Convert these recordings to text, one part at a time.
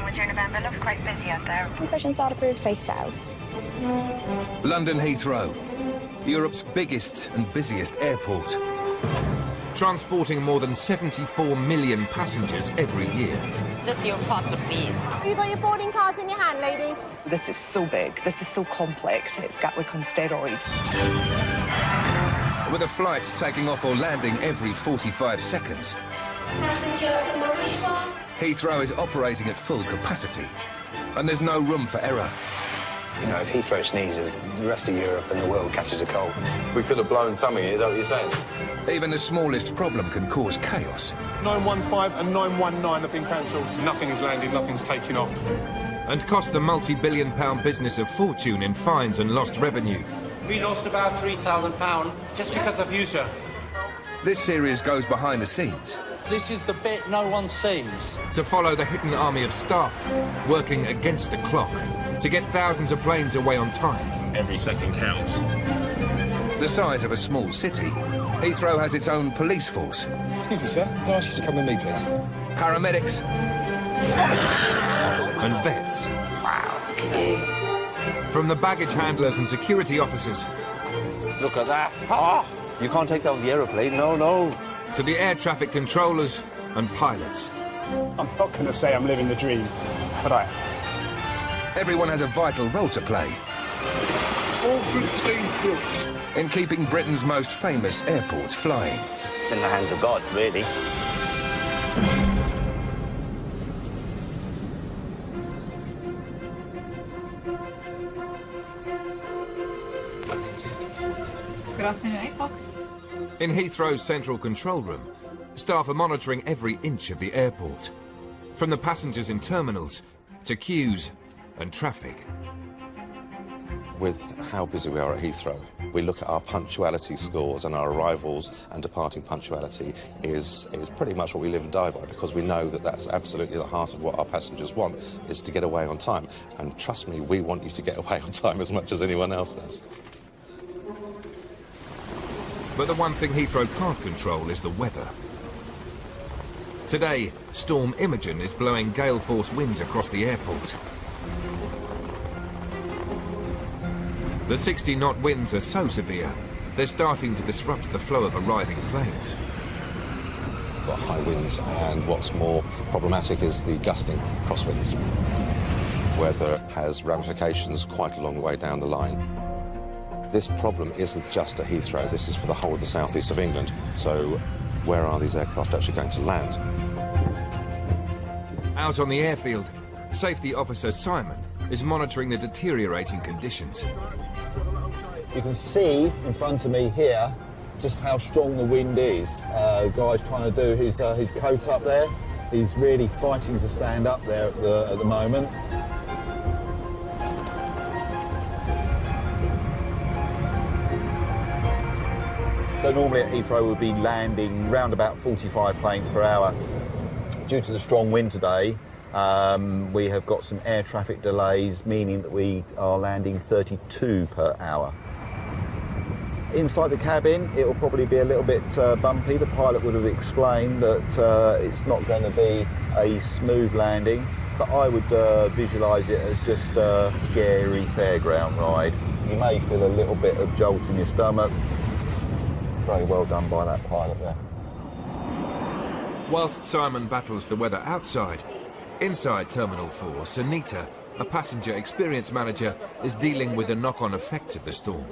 was your November. Looks quite busy out there. Impressions are approved, face south. London Heathrow, Europe's biggest and busiest airport, transporting more than 74 million passengers every year. Just your passport, please. You got your boarding cards in your hand, ladies? This is so big, this is so complex, it's Gatwick on steroids. With the flights taking off or landing every 45 seconds, Heathrow is operating at full capacity, and there's no room for error. You know, if Heathrow sneezes, the rest of Europe and the world catches a cold. We could have blown something, is that what you're saying? Even the smallest problem can cause chaos. 915 and 919 have been cancelled. Nothing is landing, nothing's taking off. And cost the multi-billion-pound business a fortune in fines and lost revenue. We lost about £3,000 just because of you, sir. This series goes behind the scenes. This is the bit no one sees. To follow the hidden army of staff working against the clock to get thousands of planes away on time. Every second counts. The size of a small city, Heathrow has its own police force. Excuse me, sir. Can I ask you to come with me, please? Paramedics and vets. Wow, okay. From the baggage handlers and security officers. Look at that. Ah! You can't take that on the aeroplane, no. To the air traffic controllers and pilots. I'm not going to say I'm living the dream, but I am. Everyone has a vital role to play. All good, clean food. In keeping Britain's most famous airports flying. It's in the hands of God, really. Good afternoon, 8 o'clock. In Heathrow's central control room, staff are monitoring every inch of the airport, from the passengers in terminals to queues and traffic. With how busy we are at Heathrow, we look at our punctuality scores, and our arrivals and departing punctuality is pretty much what we live and die by, because we know that that's absolutely the heart of what our passengers want, is to get away on time. And trust me, we want you to get away on time as much as anyone else does. But the one thing Heathrow can't control is the weather. Today, Storm Imogen is blowing gale-force winds across the airport. The 60-knot winds are so severe, they're starting to disrupt the flow of arriving planes. We've got high winds, and what's more problematic is the gusting crosswinds. Weather has ramifications quite a long way down the line. This problem isn't just at Heathrow, this is for the whole of the southeast of England. So where are these aircraft actually going to land? Out on the airfield, Safety Officer Simon is monitoring the deteriorating conditions. You can see in front of me here just how strong the wind is. The guy's trying to do his coat up there. He's really fighting to stand up there at the moment. So normally at Heathrow we'll be landing round about 45 planes per hour. Due to the strong wind today, we have got some air traffic delays, meaning that we are landing 32 per hour. Inside the cabin, it will probably be a little bit bumpy. The pilot would have explained that it's not going to be a smooth landing, but I would visualise it as just a scary fairground ride. You may feel a little bit of jolt in your stomach. Very well done by that pilot there. Whilst Simon battles the weather outside, inside Terminal 4, Sunita, a passenger experience manager, is dealing with the knock-on effects of the storm.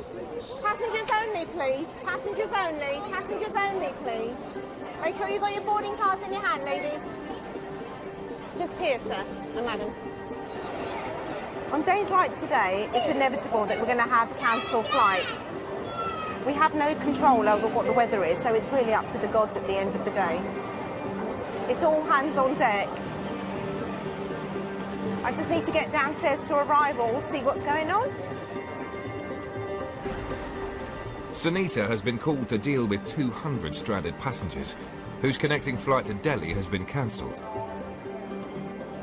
Passengers only, please. Passengers only. Passengers only, please. Make sure you've got your boarding cards in your hand, ladies. Just here, sir and madam. On days like today, it's inevitable that we're going to have cancelled flights. We have no control over what the weather is, so it's really up to the gods at the end of the day. It's all hands on deck. I just need to get downstairs to arrival, see what's going on. Sunita has been called to deal with 200 stranded passengers, whose connecting flight to Delhi has been cancelled.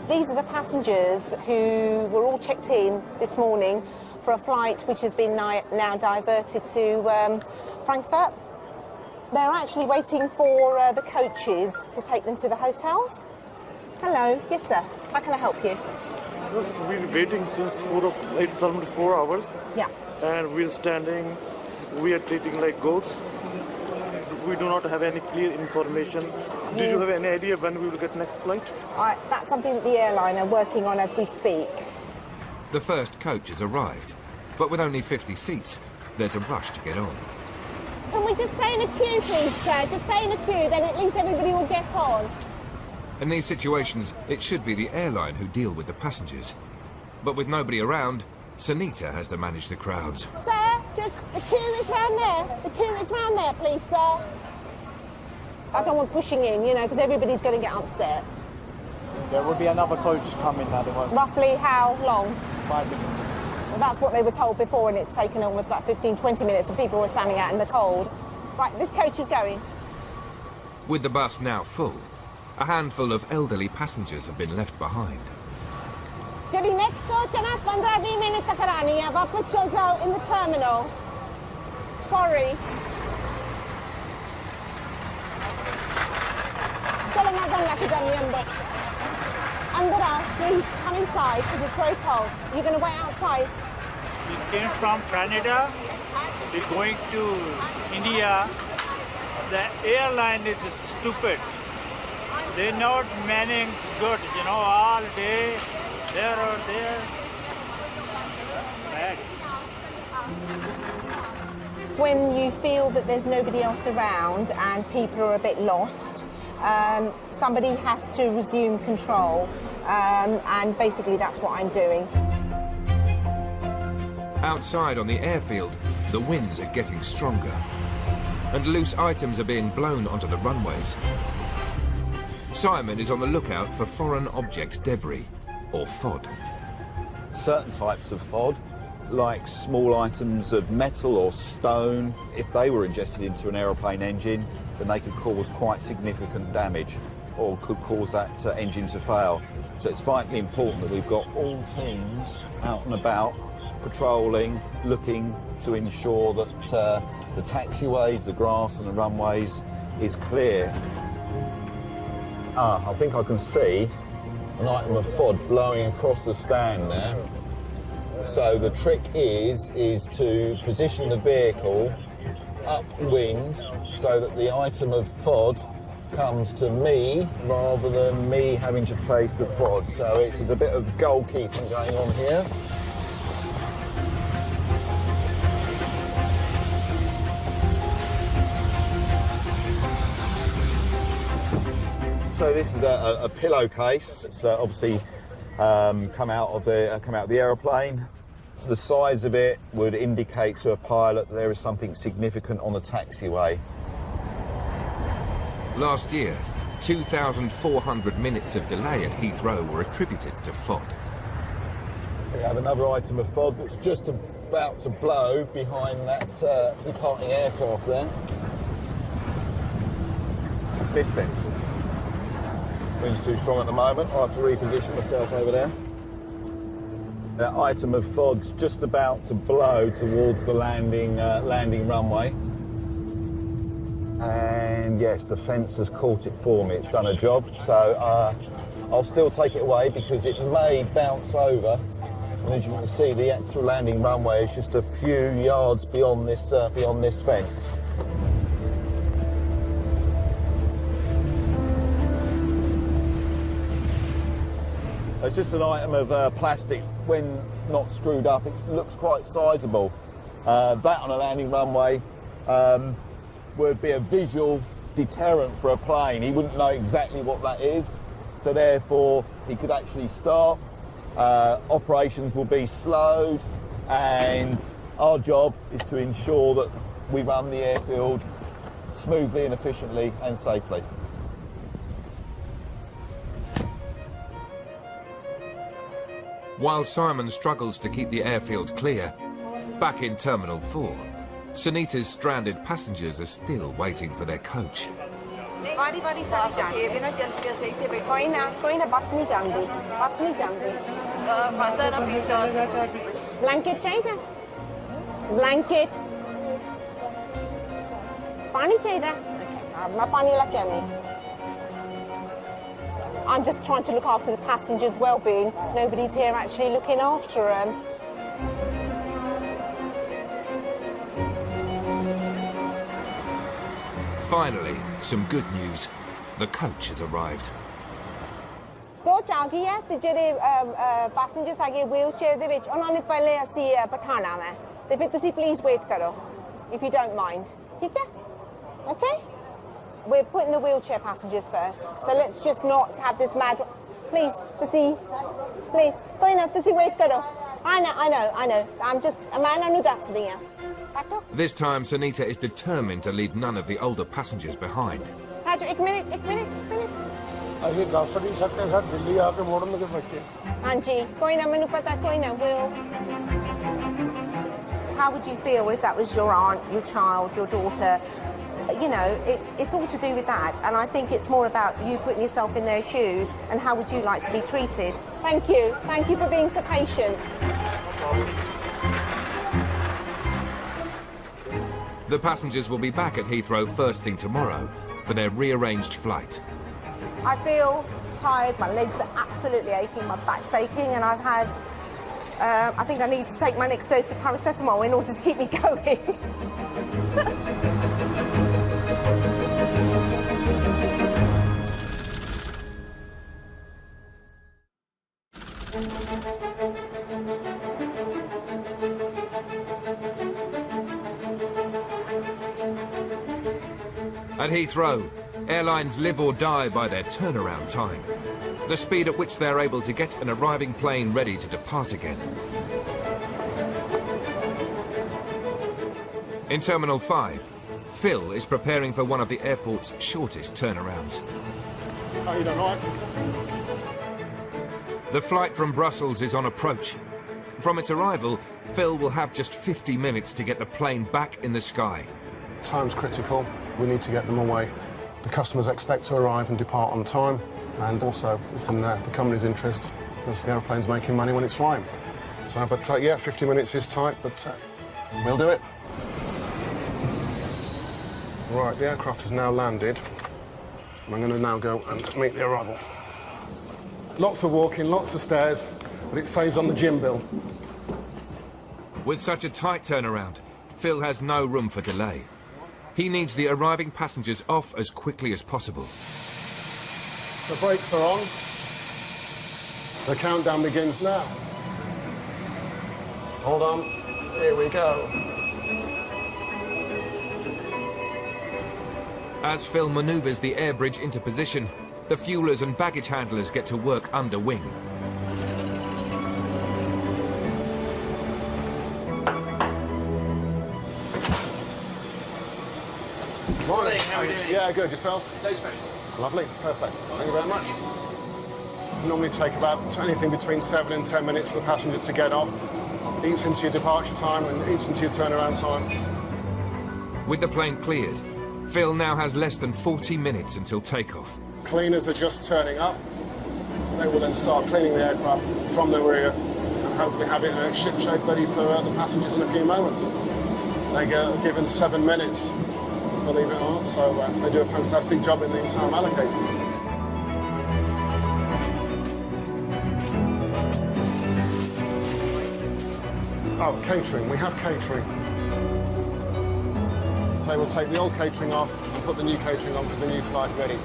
These are the passengers who were all checked in this morning for a flight which has been now diverted to Frankfurt. They're actually waiting for the coaches to take them to the hotels. Hello. Yes, sir. How can I help you? We've been waiting since it's almost 4 hours. Yeah. And we're standing, we are treating like goats. We do not have any clear information. Did you have any idea when we will get next flight? That's something that the airline are working on as we speak. The first coach has arrived, but with only 50 seats, there's a rush to get on. Can we just stay in a queue, please, sir? Just stay in a queue, then at least everybody will get on. In these situations, it should be the airline who deal with the passengers. But with nobody around, Sunita has to manage the crowds. Sir, just the queue is round there. The queue is round there, please, sir. I don't want pushing in, you know, because everybody's going to get upset. There will be another coach coming at the moment. Roughly how long? 5 minutes. Well, that's what they were told before, and it's taken almost about 15, 20 minutes, and people were standing out in the cold. Right, this coach is going. With the bus now full, a handful of elderly passengers have been left behind. Jadi next coach na 15-20 minutes takarani hai. Wapas chal jao in the terminal. Sorry. Chalo na dang laki jani andar. Andar aao, please come inside because it's very cold. You're going to wait outside. We came from Canada. We're going to India. The airline is stupid. They're not manning good, you know, all day, there or there. Bad. When you feel that there's nobody else around and people are a bit lost, somebody has to resume control, and basically that's what I'm doing. Outside on the airfield, the winds are getting stronger, and loose items are being blown onto the runways. Simon is on the lookout for foreign object debris, or FOD. Certain types of FOD, like small items of metal or stone, if they were ingested into an aeroplane engine, then they could cause quite significant damage or could cause that engine to fail. So it's vitally important that we've got all teams out and about, patrolling, looking to ensure that the taxiways, the grass and the runways is clear. I think I can see an item of FOD blowing across the stand there. So the trick is to position the vehicle upwind so that the item of FOD comes to me rather than me having to trace the FOD. So it's a bit of goalkeeping going on here. So this is a pillowcase. It's obviously come out of the aeroplane. The size of it would indicate to a pilot that there is something significant on the taxiway. Last year, 2,400 minutes of delay at Heathrow were attributed to FOD. We have another item of FOD that's just about to blow behind that departing aircraft there. Missed it. Wind's too strong at the moment. I'll have to reposition myself over there. That item of FOD's just about to blow towards the landing runway. And yes, the fence has caught it for me. It's done a job. So I'll still take it away because it may bounce over. And as you can see, the actual landing runway is just a few yards beyond this fence. It's just an item of plastic. When not screwed up, it looks quite sizable. That on a landing runway would be a visual deterrent for a plane. He wouldn't know exactly what that is, so therefore he could actually stop. Operations will be slowed, and our job is to ensure that we run the airfield smoothly and efficiently and safely. While Simon struggles to keep the airfield clear, back in Terminal 4, Sunita's stranded passengers are still waiting for their coach. Bari sari jaani hai, bina jaldi se ithe baitho. Koi na bus nahi jandi. Pata na pita. Blanket chahiye? Blanket. Pani chahiye? Main pani la ke aauni. I'm just trying to look after the passengers' well-being. Nobody's here actually looking after them. Finally, some good news. The coach has arrived. ਦੋ ਚਾਗੀ ਹੈ ਤੇ ਜਿਹੜੇ passengers ਹੈਗੇ wheelchair ਦੇ ਵਿੱਚ ਉਹਨਾਂ ਨੇ ਪਹਿਲੇ ਅਸੀਂ ਬਿਠਾਣਾ ਹੈ ਤੇ ਫਿਰ ਤੁਸੀਂ please wait ਕਰੋ if you don't mind. ਠੀਕ ਹੈ? Okay? We're putting the wheelchair passengers first. So let's just not have this mad... Please, ਤੁਸੀਂ... Please, ਕੋਈ ਨਾ ਤੁਸੀਂ wait ਕਰੋ. I know. I'm just... ਮੈਂ ਨੂੰ ਦੱਸਦੀ ਹਾਂ. This time, Sunita is determined to leave none of the older passengers behind. एक मिनट. ਅਸੀਂ ਦੱਸ ਨਹੀਂ ਸਕਦੇ ਸਰ ਦਿੱਲੀ ਆ ਕੇ ਮੋੜਨਗੇ ਬੱਚੇ ਹਾਂਜੀ ਕੋਈ ਨਾ ਮੈਨੂੰ ਪਤਾ ਕੋਈ ਨਾ will how would you feel if that was your aunt, your child, your daughter? You know, it's all to do with that, and I think it's more about you putting yourself in their shoes and how would you like to be treated. Thank you for being so patient. The passengers will be back at Heathrow first thing tomorrow for their rearranged flight. I feel tired, my legs are absolutely aching, my back's aching, and I've had, I think I need to take my next dose of paracetamol in order to keep me going. At Heathrow, airlines live or die by their turnaround time, the speed at which they're able to get an arriving plane ready to depart again. In Terminal 5, Phil is preparing for one of the airport's shortest turnarounds. How you doing, all right? The flight from Brussels is on approach. From its arrival, Phil will have just 50 minutes to get the plane back in the sky. Time's critical. We need to get them away. The customers expect to arrive and depart on time, and also it's in the company's interest because the aeroplane's making money when it's flying. So, but yeah, 50 minutes is tight, but we'll do it. Right, the aircraft has now landed. I'm going to now go and meet the arrival. Lots of walking, lots of stairs, but it saves on the gym bill. With such a tight turnaround, Phil has no room for delay. He needs the arriving passengers off as quickly as possible. The brakes are on. The countdown begins now. Hold on. Here we go. As Phil manoeuvres the air bridge into position, the fuelers and baggage handlers get to work under wing. Morning, how are you doing? Yeah, good. Yourself? No specials. Lovely, perfect. Thank you very much. Normally take about anything between 7 and 10 minutes for the passengers to get off. Eats into your departure time and eats into your turnaround time. With the plane cleared, Phil now has less than 40 minutes until takeoff. Cleaners are just turning up. They will then start cleaning the aircraft from the rear and hopefully have it ship-shape ready for the passengers in a few moments. They get given 7 minutes. Believe it or not, so they do a fantastic job in the time allocated. Oh, catering. We have catering. So we'll take the old catering off and put the new catering on for the new flight ready.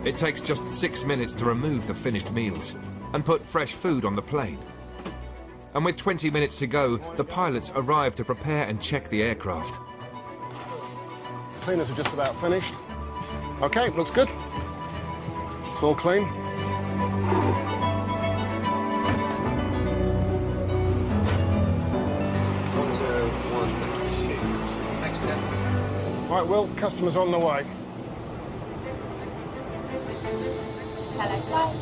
It takes just 6 minutes to remove the finished meals and put fresh food on the plane. And with 20 minutes to go, the pilots arrive to prepare and check the aircraft. Cleaners are just about finished. Okay, looks good. It's all clean. Thanks, Tim. Right, Will, customers on the way. Hello.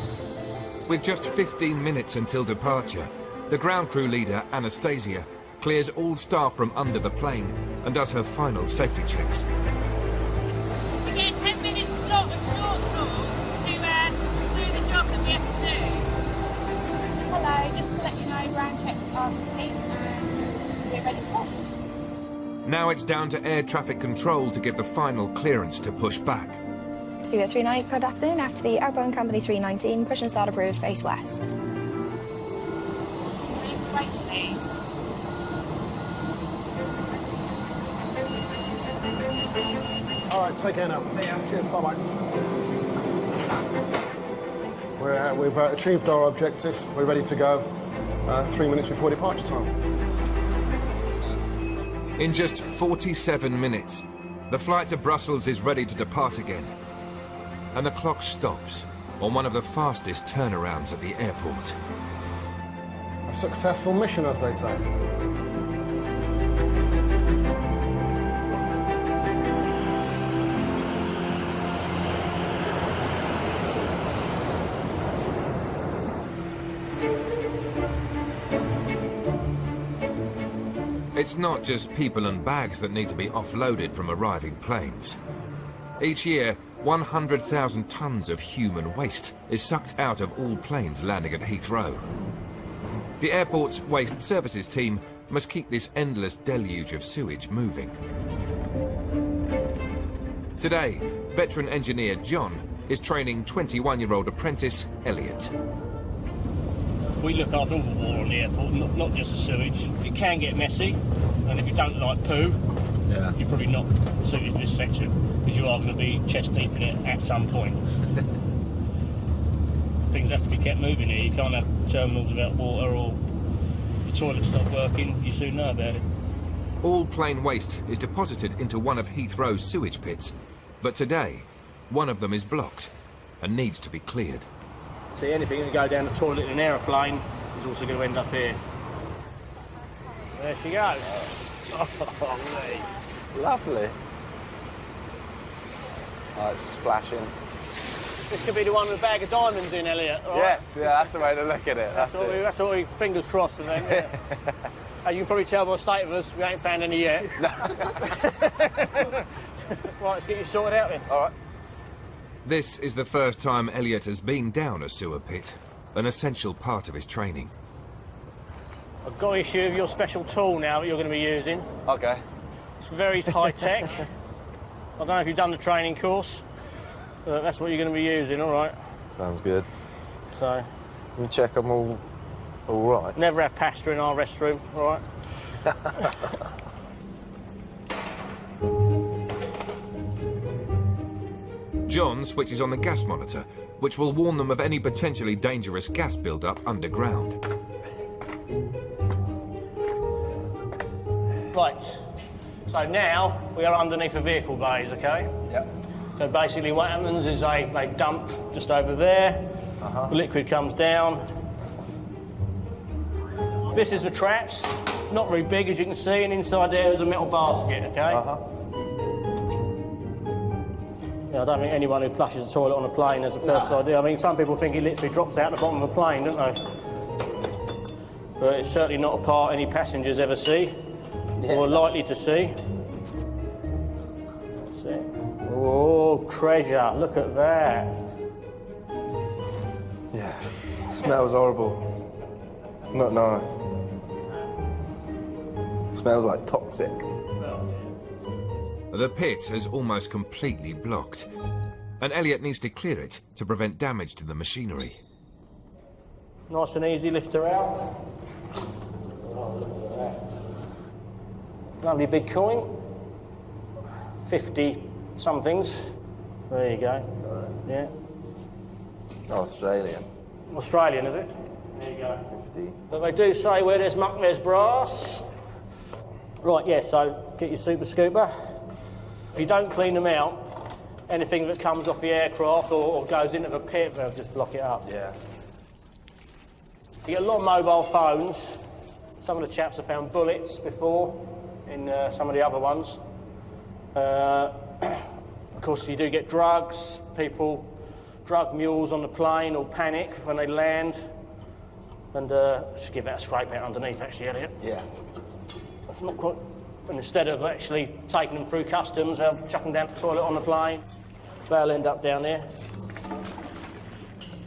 With just 15 minutes until departure, the ground crew leader, Anastasia, clears all staff from under the plane and does her final safety checks. We get 10 minutes slot of short call to do the job that we have to do. Hello, just to let you know, ground checks are complete and we're ready to go. Now it's down to air traffic control to give the final clearance to push back. to be with 39. Good afternoon. After the outbound company 319, push and start approved, face west. Right, please. All right, take care now. Cheers, bye-bye. We've achieved our objectives. We're ready to go 3 minutes before departure time. In just 47 minutes, the flight to Brussels is ready to depart again. And the clock stops on one of the fastest turnarounds at the airport. A successful mission, as they say. It's not just people and bags that need to be offloaded from arriving planes. Each year, 100,000 tons of human waste is sucked out of all planes landing at Heathrow. The airport's waste services team must keep this endless deluge of sewage moving. Today, veteran engineer John is training 21-year-old apprentice Elliot. We look after all the water on the airport, not just the sewage. It can get messy, and if you don't like poo, you're probably not suited for this section, because you are going to be chest deep in it at some point. Things have to be kept moving here. You can't have terminals without water, or the toilets stop working, you soon know about it. All plane waste is deposited into one of Heathrow's sewage pits, but today, one of them is blocked and needs to be cleared. See, anything that go down the toilet in an aeroplane is also going to end up here. There she goes. Oh, mate. Lovely. Oh, it's splashing. This could be the one with a bag of diamonds in, Elliot. Right? Yes, yeah, that's the way to look at it. That's what we fingers crossed. And then, yeah. As you can probably tell by the state of us, we ain't found any yet. Right, let's get you sorted out then. All right. This is the first time Elliot has been down a sewer pit, an essential part of his training. I've got to issue with your special tool now that you're going to be using. Okay. It's very high-tech. I don't know if you've done the training course, but that's what you're going to be using, all right? Sounds good. So... You check I'm all right. Never have pasta in our restroom, all right? John switches on the gas monitor, which will warn them of any potentially dangerous gas build-up underground. Right, so now we are underneath the vehicle bays, OK? Yep. So basically what happens is they dump just over there, the liquid comes down. This is the traps, not very big as you can see, and inside there is a metal basket, OK? I don't think anyone who flushes a toilet on a plane has the first idea. I mean, some people think it literally drops out the bottom of a plane, don't they? But it's certainly not a part any passengers ever see, or are likely to see. That's it. Oh, treasure, look at that. Yeah, it smells horrible. Not nice. It smells like toxic. The pit is almost completely blocked, and Elliot needs to clear it to prevent damage to the machinery. Nice and easy, lift her out. Lovely big coin. 50 somethings. There you go. Yeah. Australian. Australian, is it? There you go. 50. But they do say where there's muck, there's brass. Right, yeah, so get your super scooper. If you don't clean them out, anything that comes off the aircraft or goes into the pit, they'll just block it up. Yeah. You get a lot of mobile phones. Some of the chaps have found bullets before in some of the other ones. Of course, you do get drugs. Drug mules on the plane will panic when they land. And just give that a scrape out underneath, actually, Elliot. Yeah. That's not quite... And instead of actually taking them through customs, they'll chuck them down the toilet on the plane. They'll end up down there.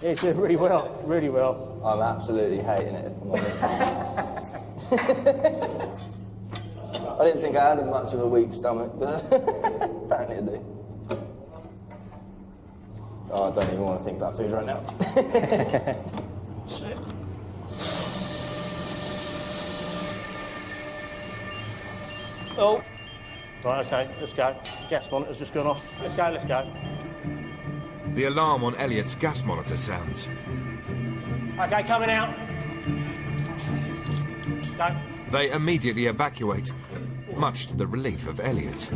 It's doing really well, really well. I'm absolutely hating it, if I'm honest. I didn't think I had much of a weak stomach, but apparently I do. Oh, I don't even want to think about food right now. Shit. Oh. Right, okay, let's go. Gas monitor's just gone off. Let's go, let's go. The alarm on Elliot's gas monitor sounds. Okay, coming out. Go. They immediately evacuate, much to the relief of Elliot.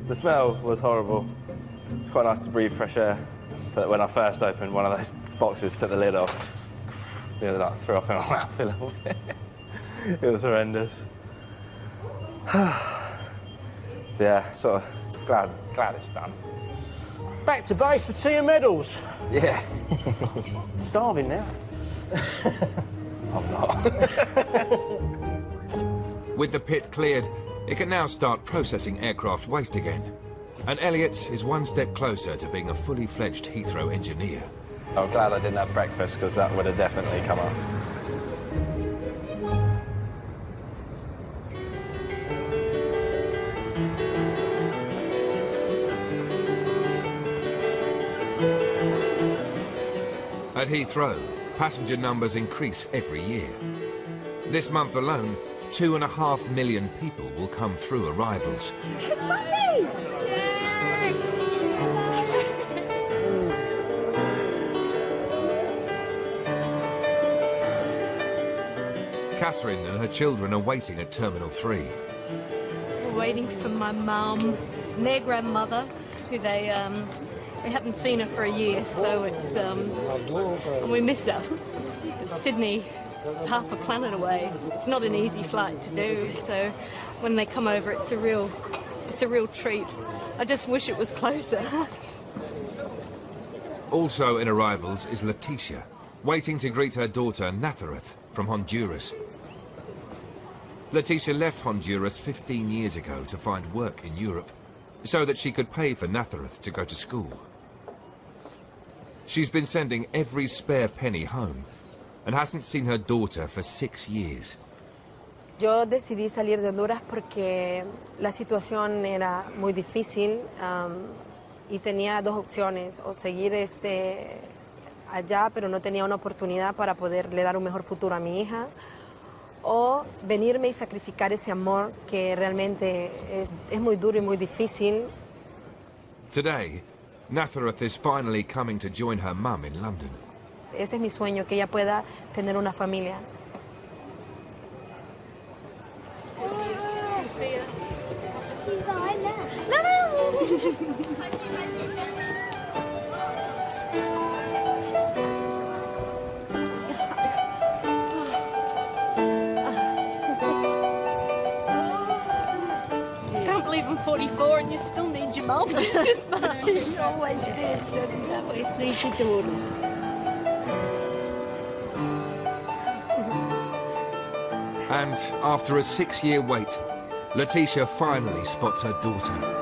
The smell was horrible. It's quite nice to breathe fresh air, but when I first opened one of those boxes, took the lid off, nearly like threw up in my mouth a little bit. It was horrendous. Yeah, sort of glad it's done. Back to base for tea and medals. Yeah. Starving now. I'm not. With the pit cleared, it can now start processing aircraft waste again. And Elliot is one step closer to being a fully fledged Heathrow engineer. I'm glad I didn't have breakfast, because that would have definitely come up. At Heathrow, passenger numbers increase every year. This month alone, 2.5 million people will come through arrivals. Catherine and her children are waiting at Terminal 3. We're waiting for my mum and their grandmother, who they haven't seen her for a year, so it's and we miss her. Sydney, it's half a planet away. It's not an easy flight to do, so when they come over, it's a real treat. I just wish it was closer. Also in arrivals is Letitia, waiting to greet her daughter Nathareth from Honduras. Letitia left Honduras 15 years ago to find work in Europe, so that she could pay for Nathareth to go to school. She's been sending every spare penny home and hasn't seen her daughter for 6 years. Yo decidí salir de Honduras porque la situación era muy difícil y tenía dos opciones, o seguir allá, pero no tenía una oportunidad para poderle dar un mejor futuro a mi hija, o venirme y sacrificar ese amor que realmente es muy duro y muy difícil. Today, Nathareth is finally coming to join her mum in London. Ese es mi sueño, que ella pueda tener una familia. Can't believe I'm 44 and you still need your mum just as much as you always did. You always need your daughters. And after a 6-year wait, Letitia finally spots her daughter.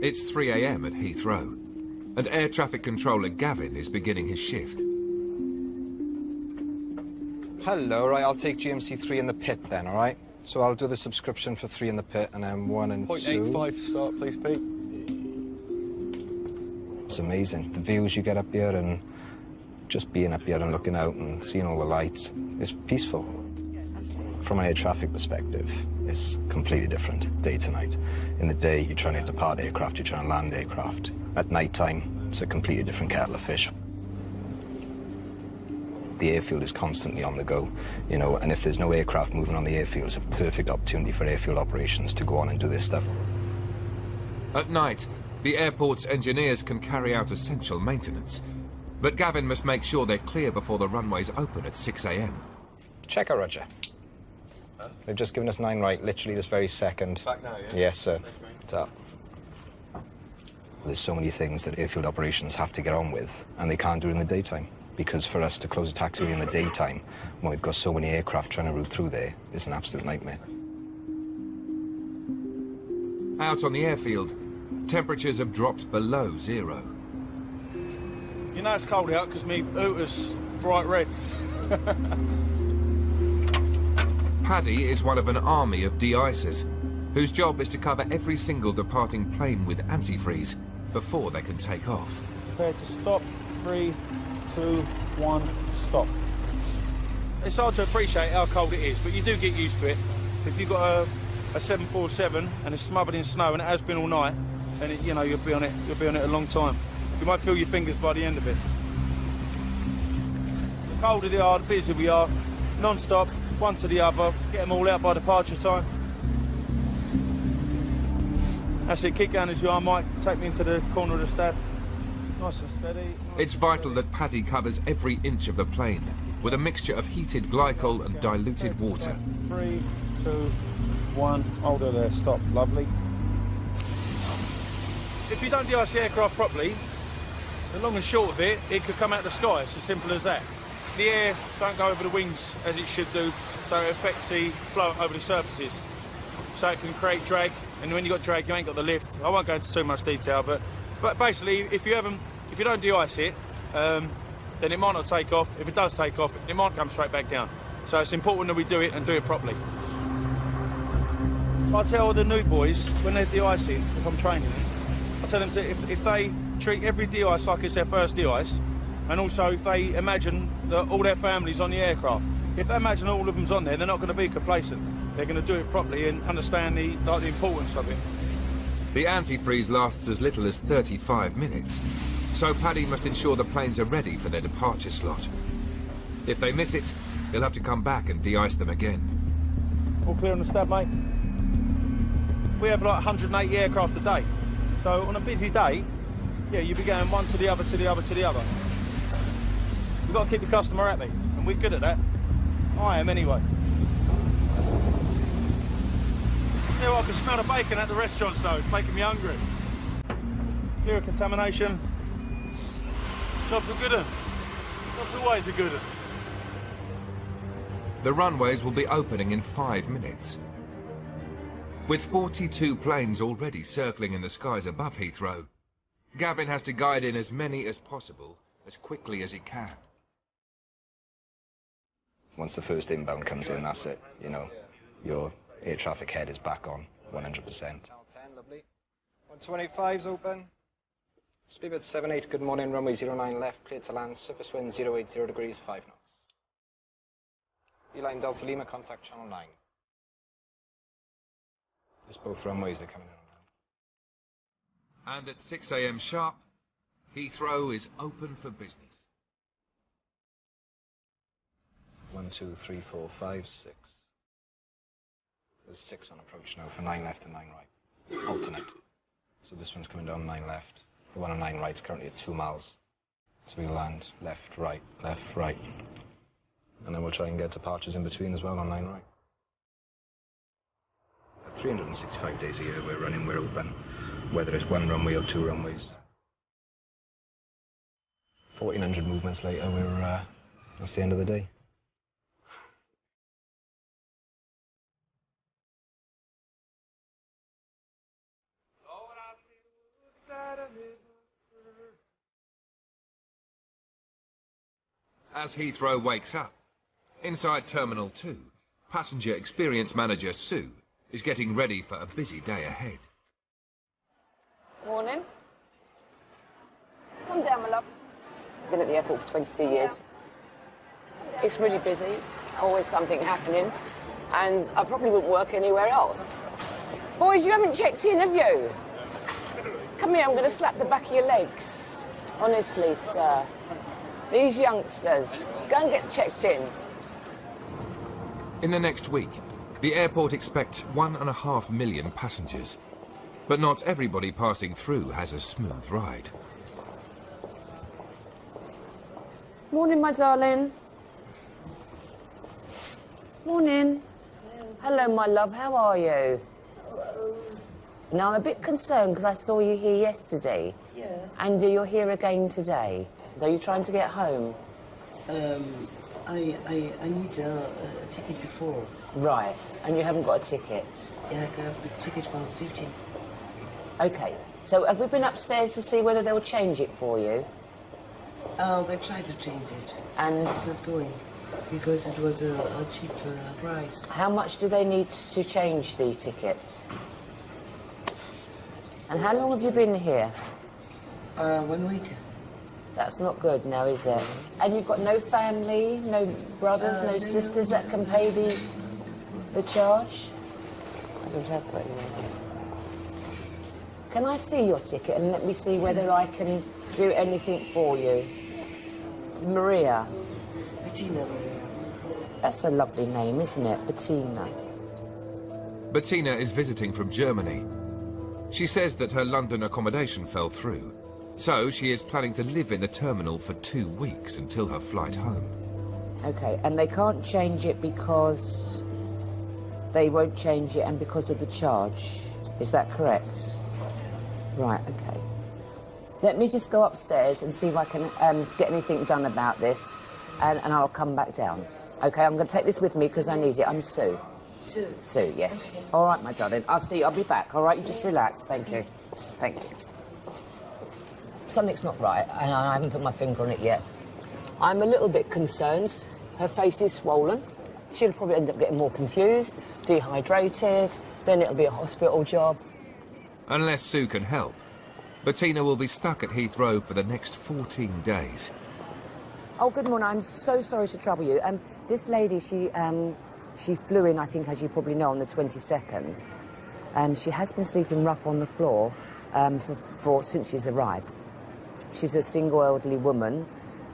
It's 3 a.m. at Heathrow, and air traffic controller Gavin is beginning his shift. Hello, right, I'll take GMC 3 in the pit then, all right? So I'll do the subscription for 3 in the pit, and then 1 and 2. 0.85 for start, please, Pete. It's amazing, the views you get up here, and just being up here and looking out and seeing all the lights. It's peaceful. From an air traffic perspective, it's completely different, day to night. In the day, you're trying to depart aircraft, you're trying to land aircraft. At night time, it's a completely different kettle of fish. The airfield is constantly on the go, you know, and if there's no aircraft moving on the airfield, it's a perfect opportunity for airfield operations to go on and do this stuff. At night, the airport's engineers can carry out essential maintenance, But Gavin must make sure they're clear before the runways open at 6 a.m. Checker, Roger. They've just given us 9 right, literally this very second. Back now, yeah? Yes, sir. It's up. There's so many things that airfield operations have to get on with, and they can't do it in the daytime. Because for us to close a taxiway in the daytime, when we've got so many aircraft trying to route through there, is an absolute nightmare. Out on the airfield, temperatures have dropped below 0. You know it's cold out because me hooter's bright red. Paddy is one of an army of de-icers, whose job is to cover every single departing plane with antifreeze before they can take off. Prepare to stop. 3, 2, 1, stop. It's hard to appreciate how cold it is, but you do get used to it. If you've got a 747 and it's smothered in snow, and it has been all night, then you know you'll be on it a long time. You might feel your fingers by the end of it. The colder they are, the busier we are. Non-stop, one to the other, get them all out by departure time. That's it, keep going as you are, Mike. Take me into the corner of the stab. Nice and steady. It's vital that Paddy covers every inch of the plane with a mixture of heated glycol and diluted water. 3, 2, 1, hold her there, stop, lovely. If you don't de-ice the aircraft properly, the long and short of it, it could come out of the sky. It's as simple as that. The air don't go over the wings as it should do, so it affects the flow over the surfaces. So it can create drag, and when you've got drag, you ain't got the lift. I won't go into too much detail, but basically, if you don't de-ice it, then it might not take off. If it does take off, it might come straight back down. So it's important that we do it and do it properly. I tell the new boys, when they're de-icing, if I'm training them, I tell them to, if they treat every de-ice like it's their first de-ice, and also if they imagine that all their family's on the aircraft, if they imagine all of them's on there, they're not going to be complacent. They're going to do it properly and understand the importance of it. The antifreeze lasts as little as 35 minutes, so Paddy must ensure the planes are ready for their departure slot. If they miss it, he'll have to come back and de-ice them again. All clear on the stab, mate? We have like 180 aircraft a day, so on a busy day, yeah, you'll be going one to the other, to the other, to the other. You've got to keep the customer happy, and we're good at that. I am anyway. Yeah, well, I can smell the bacon at the restaurant, so it's making me hungry. Clear of contamination. Job's a good one. Job's always a good one. The runways will be opening in 5 minutes. With 42 planes already circling in the skies above Heathrow, Gavin has to guide in as many as possible, as quickly as he can. Once the first inbound comes in, that's it. You know, your air traffic head is back on 100%. lovely. 125's open. Speedbird 78, good morning, runway 09 left, clear to land, surface wind 080 degrees, 5 knots. Beeline Delta Lima, contact channel 9. Just both runways are coming in now. And at 6 a.m. sharp, Heathrow is open for business. 1, 2, 3, 4, 5, 6. There's 6 on approach now for 9 left and 9 right. Alternate. So this one's coming down 9 left. The one on 9 right is currently at 2 miles. So we'll land left, right, left, right. And then we'll try and get departures in between as well on 9 right. 365 days a year we're running, we're open. Whether it's 1 runway or 2 runways. 1,400 movements later, that's the end of the day. As Heathrow wakes up, inside Terminal 2, Passenger Experience Manager Sue is getting ready for a busy day ahead. Morning. Come down, my love. I've been at the airport for 22 years. It's really busy, always something happening, and I probably wouldn't work anywhere else. Boys, you haven't checked in, have you? Come here, I'm going to slap the back of your legs. Honestly, sir. These youngsters, go and get checked in. In the next week, the airport expects 1.5 million passengers. But not everybody passing through has a smooth ride. Morning, my darling. Morning. Hello, my love. How are you? Now, I'm a bit concerned because I saw you here yesterday. Yeah. And you're here again today. So you're trying to get home? I need a ticket before. Right. And you haven't got a ticket? Yeah, I got a ticket for 15. OK. So have we been upstairs to see whether they'll change it for you? Oh, they tried to change it. And it's not going because it was a cheap price. How much do they need to change the ticket? And how long have you been here? 1 week. That's not good now, is it? And you've got no family, no brothers, no sisters that can pay the charge? I don't have one. Can I see your ticket and let me see whether I can do anything for you? It's Maria. Bettina Maria. That's a lovely name, isn't it? Bettina. Bettina is visiting from Germany. She says that her London accommodation fell through, so she is planning to live in the terminal for 2 weeks until her flight home. OK, and they can't change it because they won't change it and because of the charge. Is that correct? Right, OK. Let me just go upstairs and see if I can get anything done about this, and I'll come back down. OK, I'm going to take this with me because I need it. I'm Sue. Sue? Sue, yes. Okay. All right, my darling. I'll see you. I'll be back, all right? You just relax. Thank you. Thank you. Something's not right, and I haven't put my finger on it yet. I'm a little bit concerned. Her face is swollen. She'll probably end up getting more confused, dehydrated, then it'll be a hospital job. Unless Sue can help, Bettina will be stuck at Heathrow for the next 14 days. Oh, good morning. I'm so sorry to trouble you. This lady, she flew in, I think, as you probably know, on the 22nd. She has been sleeping rough on the floor since she's arrived. She's a single elderly woman,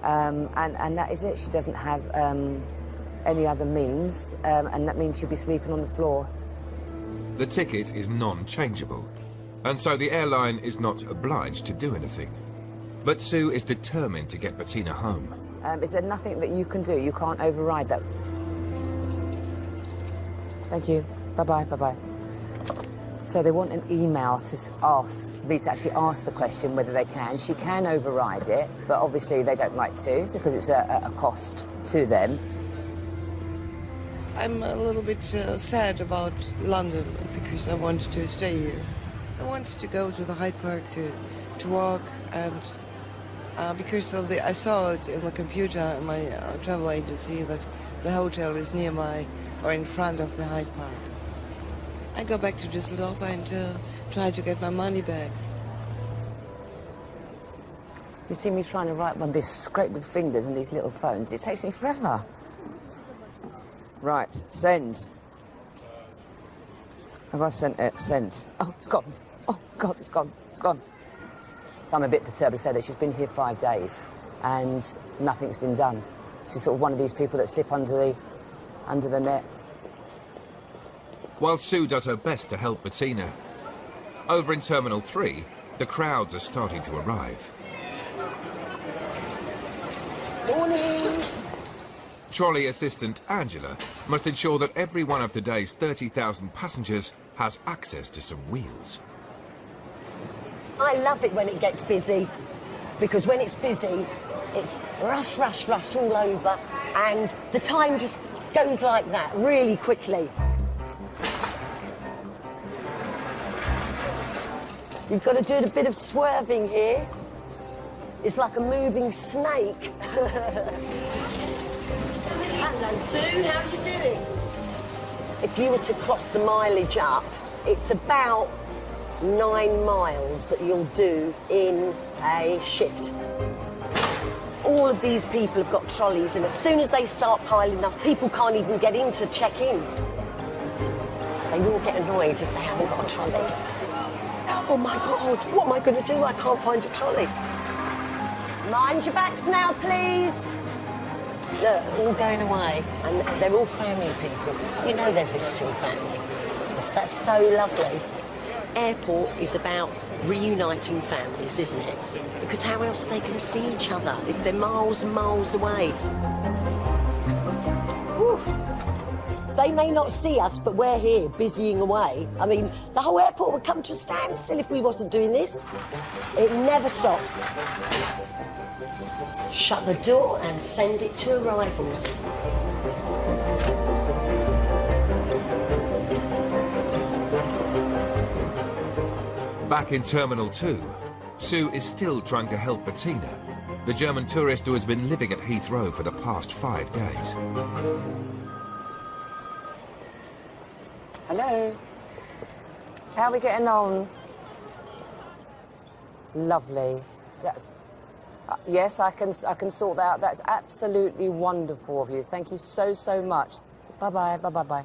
and that is it. She doesn't have any other means, and that means she'll be sleeping on the floor. The ticket is non-changeable, and so the airline is not obliged to do anything. But Sue is determined to get Bettina home. Is there nothing that you can do? You can't override that? Thank you. Bye-bye, bye-bye. So they want an email to ask me to actually ask the question whether they can. She can override it, but obviously they don't like to because it's a cost to them. I'm a little bit sad about London because I wanted to stay here. I wanted to go to the Hyde Park to walk, and because I saw it in the computer in my travel agency that the hotel is nearby or in front of the Hyde Park. I go back to Düsseldorf and try to get my money back. You see me trying to write one of these great big fingers and these little phones. It takes me forever. Right, send. Have I sent it? Send. Oh, it's gone. Oh, God, it's gone. It's gone. I'm a bit perturbed to say that she's been here 5 days and nothing's been done. She's sort of one of these people that slip under the net. While Sue does her best to help Bettina, over in Terminal 3, the crowds are starting to arrive. Morning! Trolley assistant Angela must ensure that every one of today's 30,000 passengers has access to some wheels. I love it when it gets busy, because when it's busy, it's rush, rush, rush all over, and the time just goes like that, really quickly. You've got to do a bit of swerving here. It's like a moving snake. Hello, Sue, how are you doing? If you were to clock the mileage up, it's about 9 miles that you'll do in a shift. All of these people have got trolleys, and as soon as they start piling up, people can't even get in to check in. They will get annoyed if they haven't got a trolley. Oh my God, what am I going to do? I can't find a trolley. Mind your backs now, please. Look, all going away, and they're all family people. You know they're visiting family. That's so lovely. Airport is about reuniting families, isn't it? Because how else are they going to see each other if they're miles and miles away? Whew. They may not see us, but we're here, busying away. I mean, the whole airport would come to a standstill if we wasn't doing this. It never stops. Shut the door and send it to arrivals. Back in Terminal 2, Sue is still trying to help Bettina, the German tourist who has been living at Heathrow for the past 5 days. Hello. How are we getting on? Lovely. That's... yes, I can sort that out. That's absolutely wonderful of you. Thank you so, so much. Bye-bye, bye-bye-bye.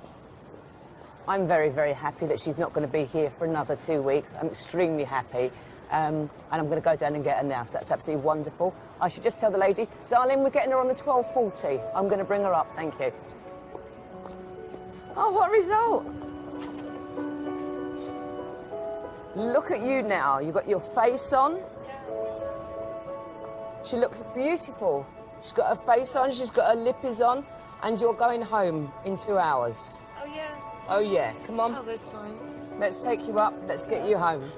I'm very, very happy that she's not going to be here for another 2 weeks. I'm extremely happy. And I'm going to go down and get her now, so that's absolutely wonderful. I should just tell the lady, darling, we're getting her on the 12:40. I'm going to bring her up, thank you. Oh, what a result! Look at you now. You've got your face on. She looks beautiful. She's got her face on, she's got her lippies on, and you're going home in 2 hours. Oh, yeah? Oh, yeah. Come on. Oh, that's fine. Let's take you up. Let's get you home.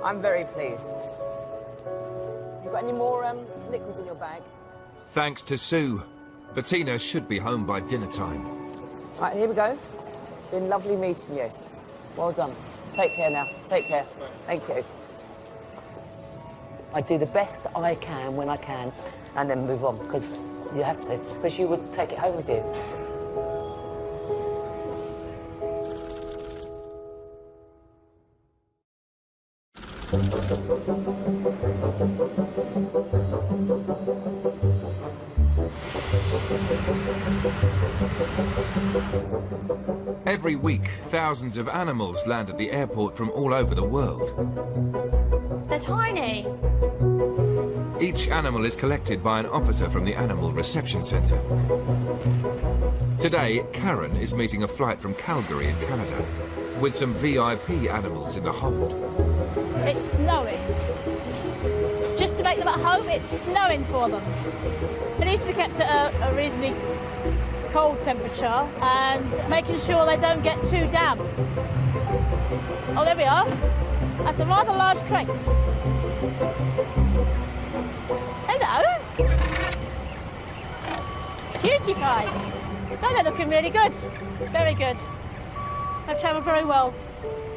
I'm very pleased. You got any more liquids in your bag? Thanks to Sue, Bettina should be home by dinner time. Right, here we go. Been lovely meeting you. Well done. Take care now. Take care. Thank you. I do the best I can when I can, and then move on, because you have to, because you would take it home with you. Every week, thousands of animals land at the airport from all over the world. They're tiny. Each animal is collected by an officer from the Animal Reception Centre. Today, Karen is meeting a flight from Calgary in Canada with some VIP animals in the hold. It's snowing. Just to make them at home, it's snowing for them. It needs to be kept at a reasonably cold temperature and making sure they don't get too damp. Oh, there we are. That's a rather large crate. Hello. Cutie pies. Oh, they're looking really good. Very good. They've travelled very well.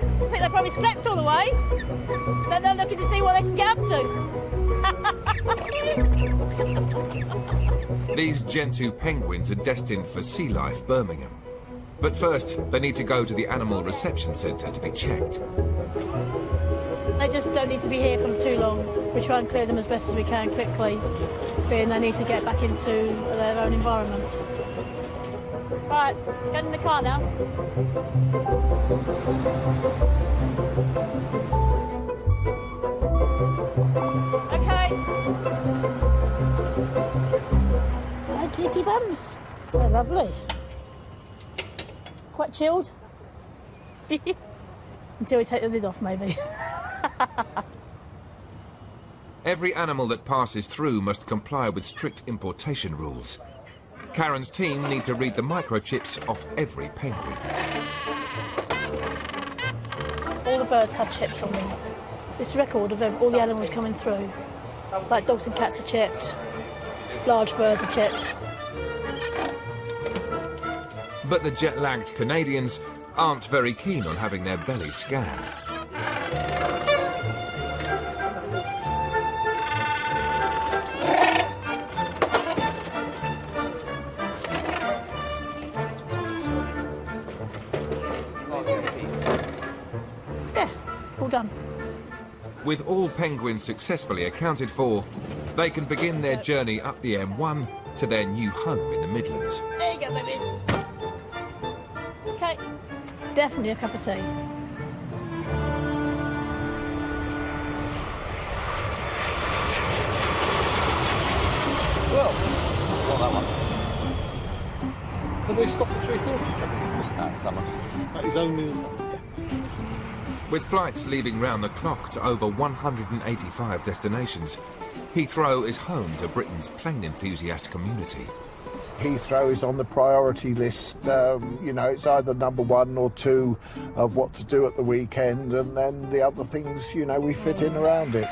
I think they probably slept all the way. Then they're looking to see what they can get up to. These Gentoo penguins are destined for Sea Life Birmingham. But first, they need to go to the Animal Reception Centre to be checked. They just don't need to be here for too long. We try and clear them as best as we can quickly, being they need to get back into their own environment. Right, get in the car now. Okay. Hi, cutie bums. They're lovely. Quite chilled. Until we take the lid off, maybe. Every animal that passes through must comply with strict importation rules. Karen's team need to read the microchips off every penguin. All the birds have chips from me. This record of all the animals coming through. Like dogs and cats are chipped, large birds are chipped. But the jet-lagged Canadians aren't very keen on having their bellies scanned. Yeah, all done. With all penguins successfully accounted for, they can begin their journey up the M1 to their new home in the Midlands. There you go, babies. Okay, definitely a cup of tea. Well, not that one. Can they stop the 340 coming? That summer. That is only the summer. With flights leaving round the clock to over 185 destinations, Heathrow is home to Britain's plane enthusiast community. Heathrow is on the priority list. You know, it's either number 1 or 2 of what to do at the weekend, and then the other things, you know, we fit in around it.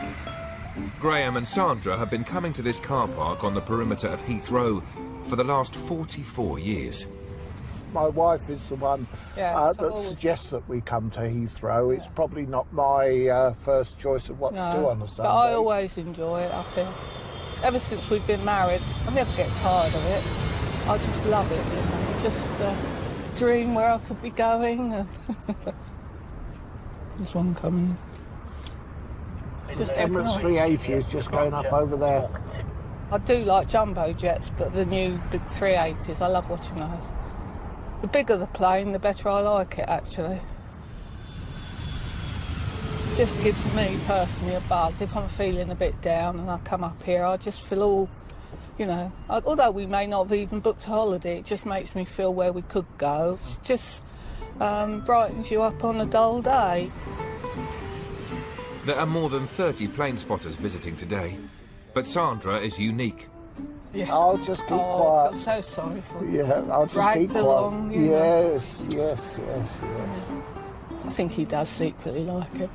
Graham and Sandra have been coming to this car park on the perimeter of Heathrow for the last 44 years. My wife is the one that suggests that we come to Heathrow. It's probably not my first choice of what to do on a Sunday. But I always enjoy it up here. Ever since we've been married, I never get tired of it. I just love it, you know. Just dream where I could be going. There's one coming. Just Emirates 380 is just going up over there. I do like jumbo jets, but the new big 380s, I love watching those. The bigger the plane, the better I like it, actually. It just gives me, personally, a buzz. If I'm feeling a bit down and I come up here, I just feel all, you know, although we may not have even booked a holiday, it just makes me feel where we could go. It just brightens you up on a dull day. There are more than 30 plane spotters visiting today, but Sandra is unique. Yeah. I'll just keep quiet. I feel so sorry for you. Yeah, I'll just keep quiet. Along, yes. I think he does secretly like it.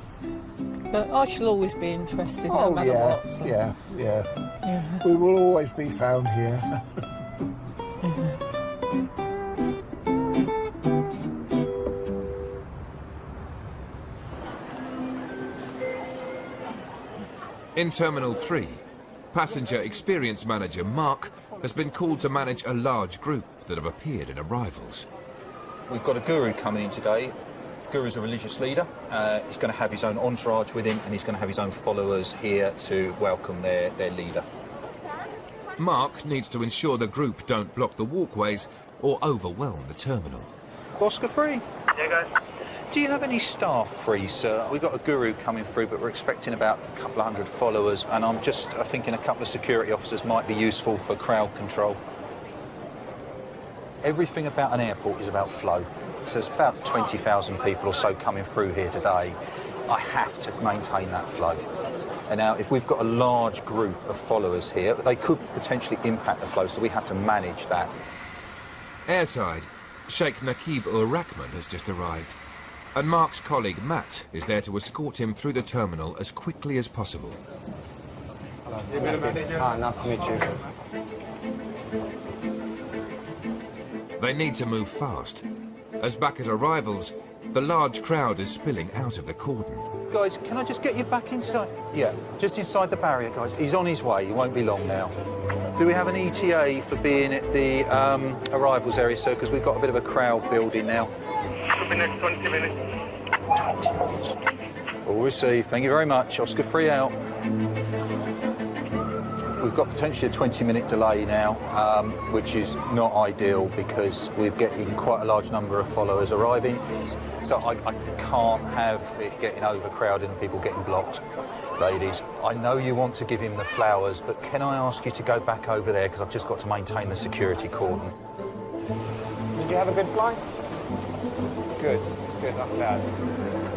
But I shall always be interested, no matter what. So. Yeah. We will always be found here. In Terminal 3, passenger experience manager Mark has been called to manage a large group that have appeared in arrivals. We've got a guru coming in today. Guru's a religious leader. He's going to have his own entourage with him, and he's going to have his own followers here to welcome their leader. Mark needs to ensure the group don't block the walkways or overwhelm the terminal. Oscar free? Yeah, guys. Do you have any staff free, sir? We've got a guru coming through, but we're expecting about a couple of hundred followers, and I'm just thinking a couple of security officers might be useful for crowd control. Everything about an airport is about flow. So there's about 20,000 people or so coming through here today. I have to maintain that flow. And now, if we've got a large group of followers here, they could potentially impact the flow, so we have to manage that. Airside, Sheikh Nakib-ur-Rahman has just arrived, and Mark's colleague Matt is there to escort him through the terminal as quickly as possible. Nice to meet you. They need to move fast, as back at arrivals, the large crowd is spilling out of the cordon. Guys, can I just get you back inside? Yeah, just inside the barrier, guys. He's on his way. He won't be long now. Do we have an ETA for being at the arrivals area, sir? Because we've got a bit of a crowd building now. 2 minutes, 20 minutes. All received. Thank you very much. Oscar free out. We've got potentially a 20-minute delay now, which is not ideal because we're getting quite a large number of followers arriving. So I can't have it getting overcrowded and people getting blocked. Ladies, I know you want to give him the flowers, but can I ask you to go back over there because I've just got to maintain the security cordon. Did you have a good flight? Good, not bad.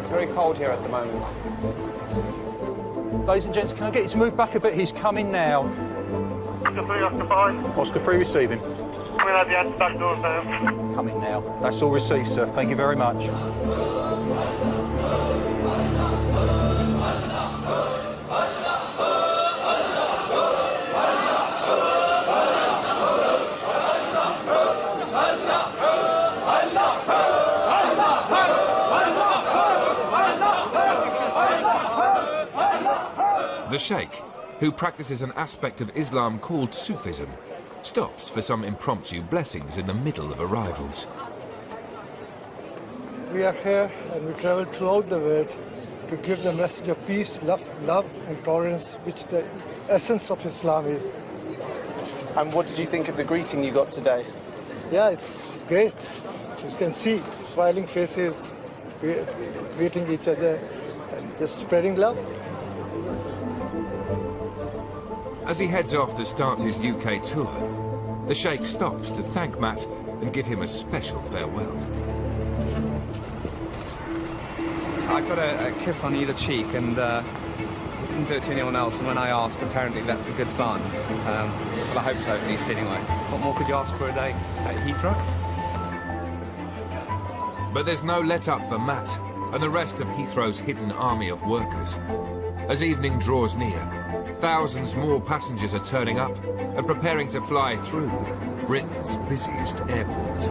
It's very cold here at the moment. Ladies and gents, can I get you to move back a bit? He's coming now. Oscar 3, Oscar 5. Oscar 3 receiving. Coming out the back door, sir. Coming now. That's all received, sir. Thank you very much. The Sheikh, who practices an aspect of Islam called Sufism, stops for some impromptu blessings in the middle of arrivals. We are here and we travel throughout the world to give the message of peace, love and tolerance, which the essence of Islam is. And what did you think of the greeting you got today? Yeah, it's great. You can see smiling faces, greeting each other and just spreading love. As he heads off to start his UK tour, the Sheikh stops to thank Matt and give him a special farewell. I got a kiss on either cheek, and he didn't do it to anyone else, and when I asked, apparently that's a good sign. Well, I hope so, at least, anyway. What more could you ask for a day at Heathrow? But there's no let-up for Matt and the rest of Heathrow's hidden army of workers. As evening draws near, thousands more passengers are turning up and preparing to fly through Britain's busiest airport.